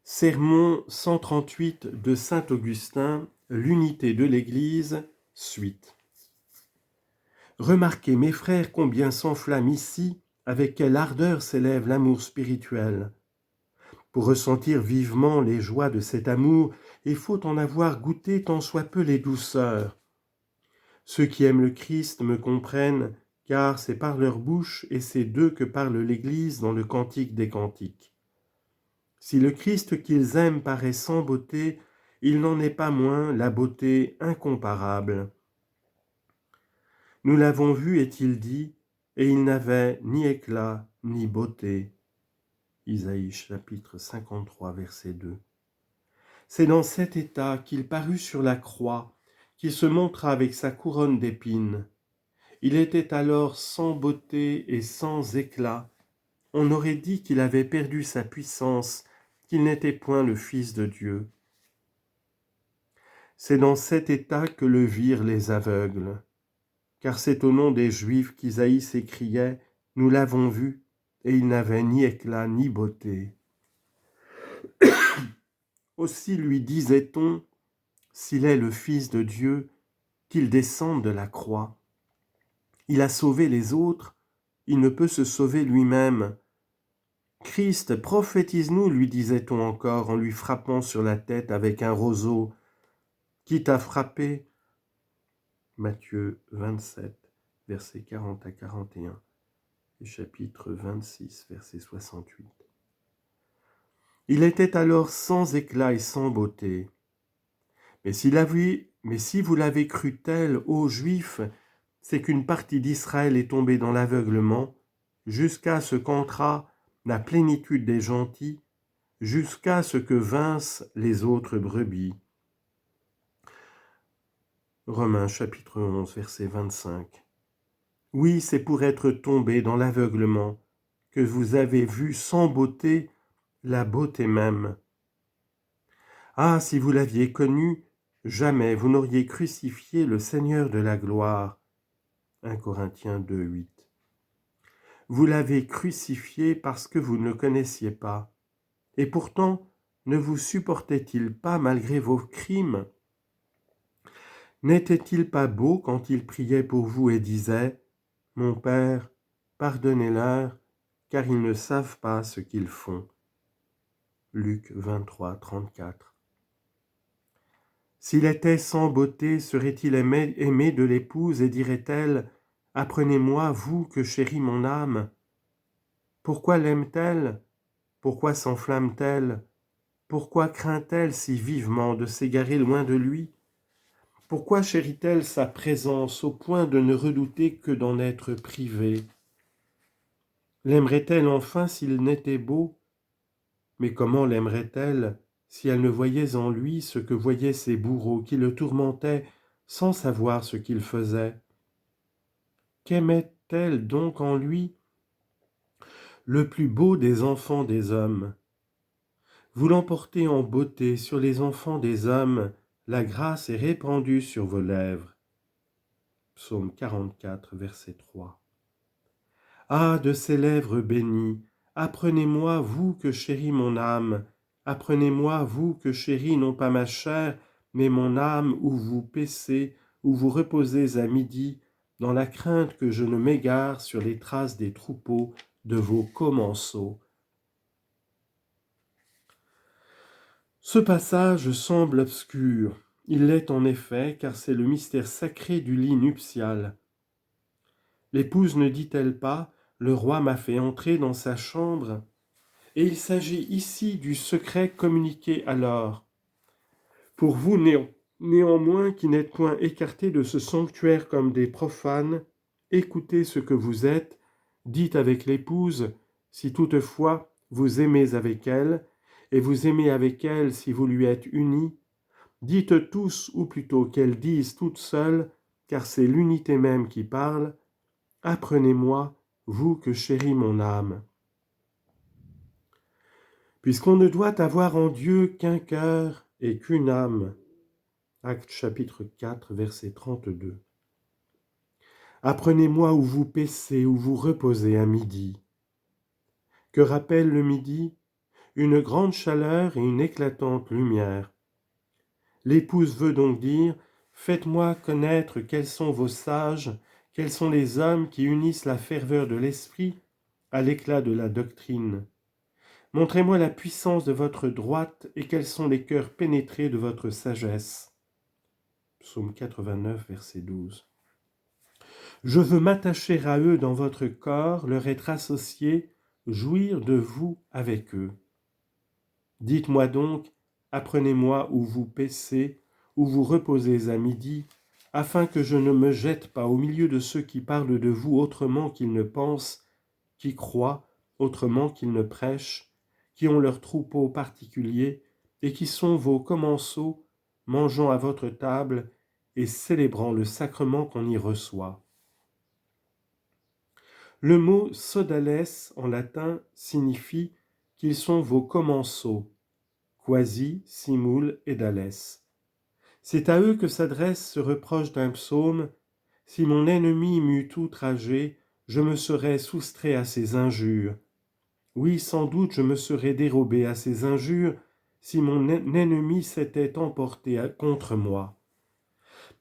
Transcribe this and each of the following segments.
Sermon 138 de saint Augustin, l'unité de l'Église, suite. Remarquez, mes frères, combien s'enflamme ici, avec quelle ardeur s'élève l'amour spirituel. Pour ressentir vivement les joies de cet amour, il faut en avoir goûté tant soit peu les douceurs. Ceux qui aiment le Christ me comprennent, car c'est par leur bouche et c'est d'eux que parle l'Église dans le Cantique des Cantiques. Si le Christ qu'ils aiment paraît sans beauté, il n'en est pas moins la beauté incomparable. Nous l'avons vu, est-il dit, et il n'avait ni éclat ni beauté. Isaïe chapitre 53, verset 2. C'est dans cet état qu'il parut sur la croix, qu'il se montra avec sa couronne d'épines. Il était alors sans beauté et sans éclat. On aurait dit qu'il avait perdu sa puissance, qu'il n'était point le Fils de Dieu. C'est dans cet état que le virent les aveugles, car c'est au nom des Juifs qu'Isaïe s'écriait « Nous l'avons vu, et il n'avait ni éclat ni beauté. » Aussi lui disait-on, s'il est le Fils de Dieu, qu'il descende de la croix. Il a sauvé les autres, il ne peut se sauver lui-même. Christ, prophétise-nous, lui disait-on encore en lui frappant sur la tête avec un roseau. Qui t'a frappé ? Matthieu 27, versets 40 à 41, et chapitre 26, verset 68. Il était alors sans éclat et sans beauté. Mais si vous l'avez cru tel, ô Juifs, c'est qu'une partie d'Israël est tombée dans l'aveuglement, jusqu'à ce qu'entrât la plénitude des gentils, jusqu'à ce que vinssent les autres brebis. Romains chapitre 11, verset 25. Oui, c'est pour être tombé dans l'aveuglement que vous avez vu sans beauté la beauté même. Ah, si vous l'aviez connu, jamais vous n'auriez crucifié le Seigneur de la gloire. 1 Corinthiens 2, 8. Vous l'avez crucifié parce que vous ne le connaissiez pas. Et pourtant, ne vous supportait-il pas malgré vos crimes ? N'était-il pas beau quand il priait pour vous et disait « Mon Père, pardonnez-leur, car ils ne savent pas ce qu'ils font. » Luc 23, 34. S'il était sans beauté, serait-il aimé de l'épouse et dirait-elle « Apprenez-moi, vous que chérit mon âme. » Pourquoi l'aime-t-elle ? Pourquoi s'enflamme-t-elle ? Pourquoi craint-elle si vivement de s'égarer loin de lui ? Pourquoi chérit-elle sa présence au point de ne redouter que d'en être privée ? L'aimerait-elle enfin s'il n'était beau ? Mais comment l'aimerait-elle si elle ne voyait en lui ce que voyaient ses bourreaux qui le tourmentaient sans savoir ce qu'il faisait ? Qu'aimait-elle donc en lui ? Le plus beau des enfants des hommes. Vous l'emportez en beauté sur les enfants des hommes, la grâce est répandue sur vos lèvres. Psaume 44, verset 3. Ah, de ces lèvres bénies, apprenez-moi, vous que chérit mon âme, apprenez-moi, vous que chérit non pas ma chair, mais mon âme, où vous paissez, où vous reposez à midi, dans la crainte que je ne m'égare sur les traces des troupeaux de vos commensaux. Ce passage semble obscur. Il l'est en effet, car c'est le mystère sacré du lit nuptial. L'épouse ne dit-elle pas « Le roi m'a fait entrer dans sa chambre » ? Et il s'agit ici du secret communiqué alors. Pour vous néanmoins qui n'êtes point écartés de ce sanctuaire comme des profanes, écoutez ce que vous êtes, dites avec l'épouse, si toutefois vous aimez avec elle, et vous aimez avec elle si vous lui êtes unis, dites tous, ou plutôt qu'elles disent toutes seules, car c'est l'unité même qui parle, apprenez-moi, vous que chérit mon âme. Puisqu'on ne doit avoir en Dieu qu'un cœur et qu'une âme. Actes chapitre 4, verset 32. Apprenez-moi où vous paissez, où vous reposez à midi. Que rappelle le midi ? une grande chaleur et une éclatante lumière. L'épouse veut donc dire, faites-moi connaître quels sont vos sages, quels sont les hommes qui unissent la ferveur de l'esprit à l'éclat de la doctrine. Montrez-moi la puissance de votre droite et quels sont les cœurs pénétrés de votre sagesse. Psaume 89, verset 12. Je veux m'attacher à eux dans votre corps, leur être associé, jouir de vous avec eux. Dites-moi donc, apprenez-moi où vous paissez, où vous reposez à midi, afin que je ne me jette pas au milieu de ceux qui parlent de vous autrement qu'ils ne pensent, qui croient autrement qu'ils ne prêchent, qui ont leur troupeau particulier et qui sont vos commensaux, mangeant à votre table et célébrant le sacrement qu'on y reçoit. Le mot sodales en latin signifie qu'ils sont vos commensaux, quasi, simul et dales. C'est à eux que s'adresse ce reproche d'un psaume. Si mon ennemi m'eût outragé, je me serais soustrait à ses injures. Oui, sans doute je me serais dérobé à ses injures si mon ennemi s'était emporté contre moi.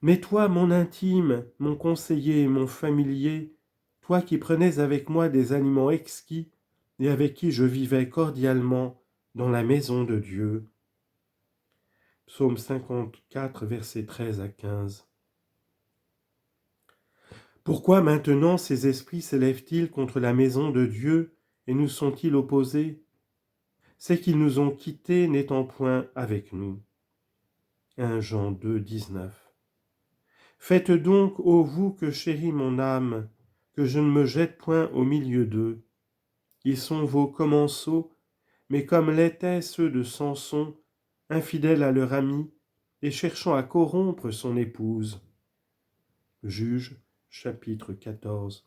Mais toi, mon intime, mon conseiller, mon familier, toi qui prenais avec moi des aliments exquis et avec qui je vivais cordialement dans la maison de Dieu. Psaume 54, versets 13 à 15. Pourquoi maintenant ces esprits s'élèvent-ils contre la maison de Dieu et nous sont-ils opposés? C'est qu'ils nous ont quittés n'étant point avec nous. 1 Jean 2, 19. Faites donc, ô vous que chérit mon âme, que je ne me jette point au milieu d'eux. Ils sont vos commensaux, mais comme l'étaient ceux de Samson, infidèles à leur ami, et cherchant à corrompre son épouse. Juge, chapitre 14.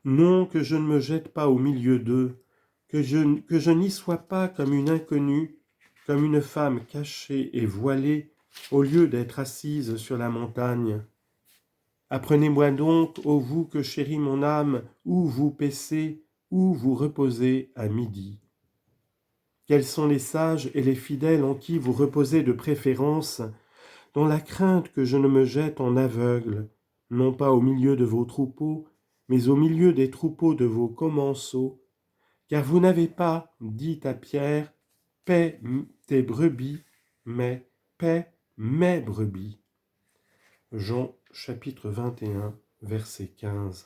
Non, que je ne me jette pas au milieu d'eux, que je n'y sois pas comme une inconnue, comme une femme cachée et voilée, au lieu d'être assise sur la montagne. Apprenez-moi donc, ô vous que chérit mon âme, où vous paissez, où vous reposez à midi. Quels sont les sages et les fidèles en qui vous reposez de préférence, dans la crainte que je ne me jette en aveugle, non pas au milieu de vos troupeaux, mais au milieu des troupeaux de vos commensaux, car vous n'avez pas, dit à Pierre, paie tes brebis, mais paie mes brebis. Jean chapitre 21, verset 15.